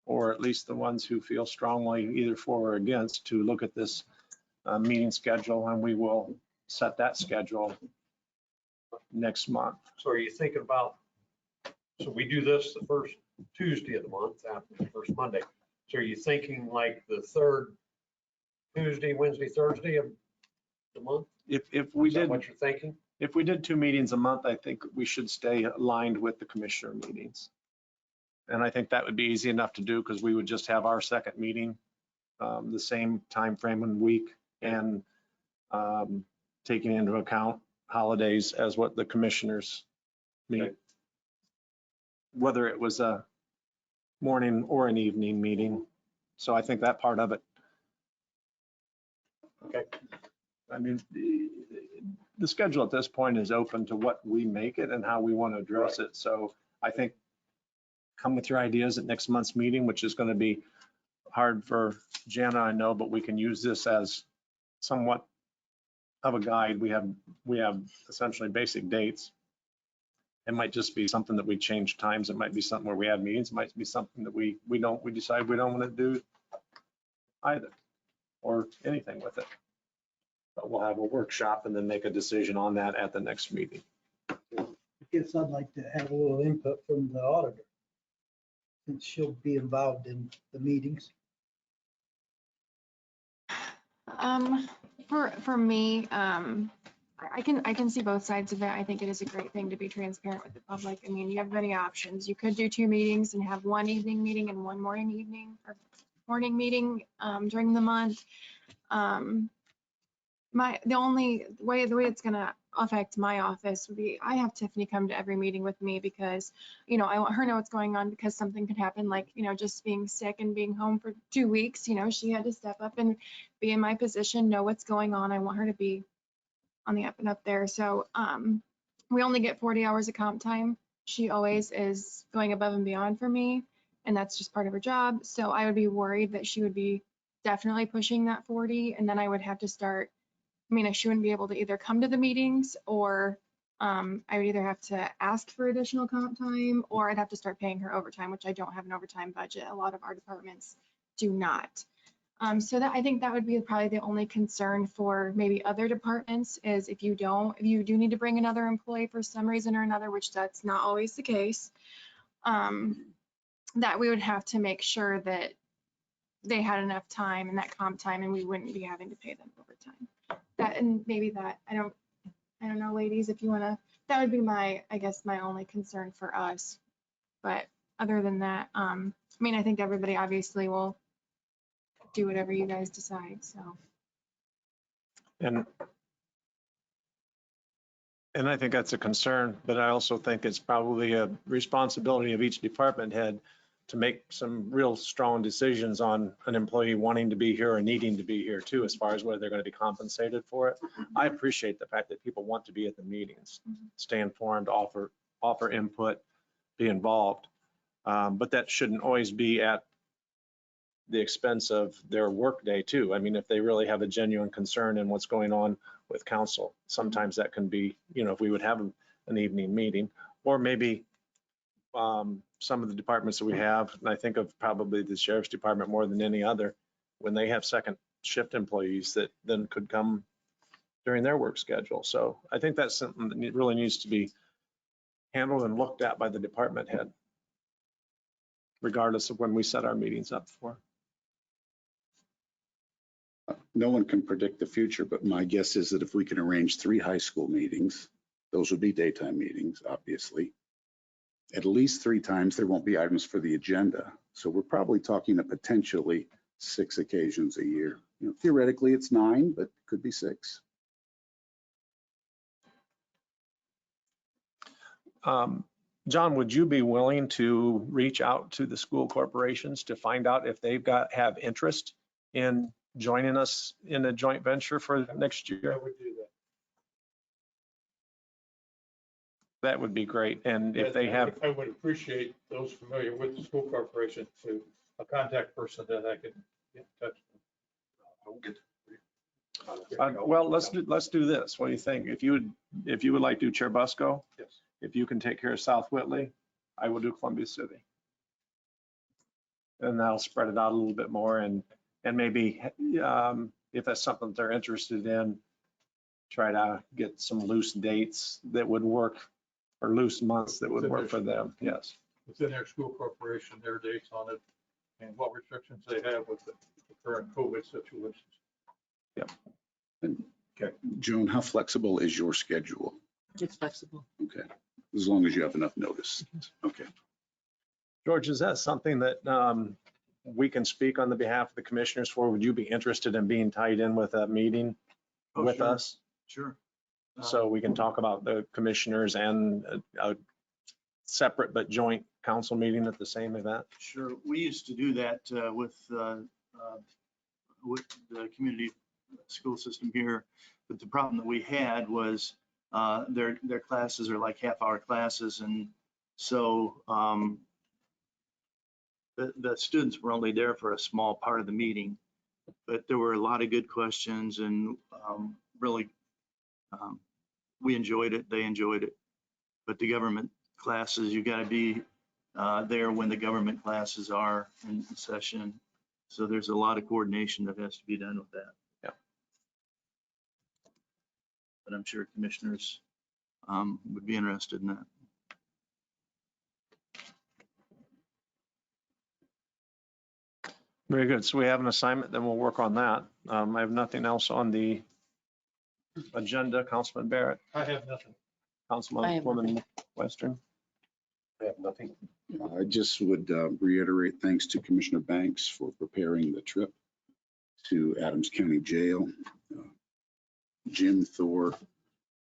or at least the ones who feel strongly either for or against, to look at this meeting schedule, and we will set that schedule next month. So are you thinking about, so we do this the first Tuesday of the month after the first Monday. So are you thinking like the 3rd Tuesday, Wednesday, Thursday of the month? If we Is that did, what you're thinking? if we did 2 meetings a month, I think we should stay aligned with the commissioner meetings. And I think that would be easy enough to do because we would just have our second meeting the same time frame and week, and taking into account holidays as what the commissioners meet. Okay. Whether it was a morning or an evening meeting. So I think that part of it. Okay. I mean, the schedule at this point is open to what we make it and how we want to address it. So I think come with your ideas at next month's meeting, which is going to be hard for Jana, I know, but we can use this as somewhat of a guide. We have essentially basic dates. It might just be something that we change times. It might be something where we have meetings. It might be something that we decide we don't want to do either, or anything with it. But we'll have a workshop and then make a decision on that at the next meeting. I guess I'd like to have a little input from the auditor, since she'll be involved in the meetings. For me, I can see both sides of it. I think it is a great thing to be transparent with the public. I mean, you have many options. You could do 2 meetings and have 1 evening meeting and 1 morning meeting during the month. The way it's gonna affect my office would be, I have Tiffany come to every meeting with me because, you know, I want her to know what's going on, because something could happen, like, you know, just being sick and being home for 2 weeks, you know, she had to step up and be in my position, know what's going on. I want her to be on the up and up there. So we only get 40 hours of comp time. She always is going above and beyond for me, and that's just part of her job. So I would be worried that she would be definitely pushing that 40, and then I would have to start, I mean, she wouldn't be able to either come to the meetings, or I would either have to ask for additional comp time, or I'd have to start paying her overtime, which I don't have an overtime budget. A lot of our departments do not. So that, I think that would be probably the only concern for maybe other departments, is if you do need to bring another employee for some reason or another, which that's not always the case, that we would have to make sure that they had enough time and that comp time, and we wouldn't be having to pay them overtime. That, and maybe that, I don't know, ladies, if you wanna, that would be my only concern for us. But other than that, I mean, I think everybody obviously will do whatever you guys decide, so. And I think that's a concern, but I also think it's probably a responsibility of each department head to make some real strong decisions on an employee wanting to be here or needing to be here too, as far as whether they're going to be compensated for it. I appreciate the fact that people want to be at the meetings, stay informed, offer input, be involved. But that shouldn't always be at the expense of their workday too. I mean, if they really have a genuine concern in what's going on with council, sometimes that can be, you know, if we would have an evening meeting, or maybe some of the departments that we have, and I think of probably the sheriff's department more than any other, when they have second shift employees that then could come during their work schedule. So I think that's something that really needs to be handled and looked at by the department head, regardless of when we set our meetings up for. No one can predict the future, but my guess is that if we can arrange 3 high school meetings, those would be daytime meetings, obviously. At least 3 times, there won't be items for the agenda. So we're probably talking of potentially 6 occasions a year. You know, theoretically, it's 9, but could be 6. John, would you be willing to reach out to the school corporations to find out if they've have interest in joining us in a joint venture for next year? I would do that. That would be great. And if they have, I would appreciate those familiar with the school corporation to a contact person that I could get in touch with. well, let's do this. What do you think? If you would like to do Churubusco, Yes. if you can take care of South Whitley, I will do Columbia City. And that'll spread it out a little bit more, and maybe if that's something they're interested in, try to get some loose dates that would work, or loose months that would work for them. Yes. Within their school corporation, their dates on it, and what restrictions they have with the current COVID situations. Yep. Okay. Joan, how flexible is your schedule? It's flexible. Okay. As long as you have enough notice. Okay. George, is that something that we can speak on the behalf of the commissioners for? Would you be interested in being tied in with a meeting with sure. us? Sure. So we can talk about the commissioners and a separate but joint council meeting at the same event? Sure. We used to do that with the community school system here. But the problem that we had was their classes are like half-hour classes. And so the students were only there for a small part of the meeting, but there were a lot of good questions and really, we enjoyed it, they enjoyed it. But the government classes, you got to be there when the government classes are in session. So there's a lot of coordination that has to be done with that. Yeah. But I'm sure commissioners would be interested in that. Very good. So we have an assignment, then we'll work on that. I have nothing else on the agenda. Councilman Barrett, I have nothing. I have Councilwoman Western. I have nothing. I just would reiterate thanks to Commissioner Banks for preparing the trip to Adams County Jail. Jim, Thor,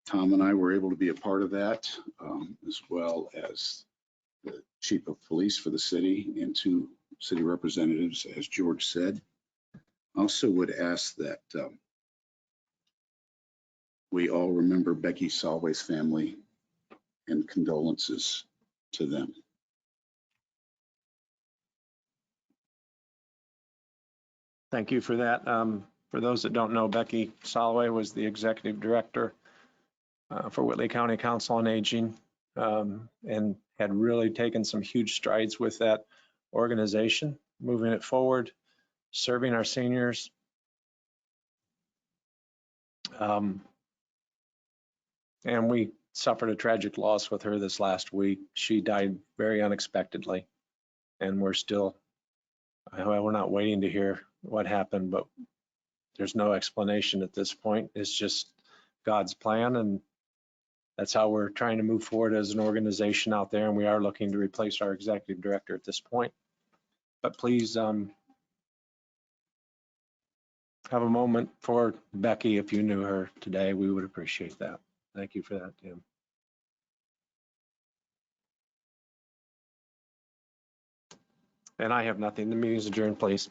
Tom and I were able to be a part of that, as well as the chief of police for the city and two city representatives, as George said. Also would ask that we all remember Becky Solway's family and condolences to them. Thank you for that. For those that don't know, Becky Solway was the executive director for Whitley County Council on Aging, and had really taken some huge strides with that organization, moving it forward, serving our seniors. And we suffered a tragic loss with her this last week. She died very unexpectedly, and we're not waiting to hear what happened, but there's no explanation at this point. It's just God's plan, and that's how we're trying to move forward as an organization out there, and we are looking to replace our executive director at this point. But please have a moment for Becky. If you knew her today, we would appreciate that. Thank you for that, Tim. And I have nothing. The meeting's adjourned, please.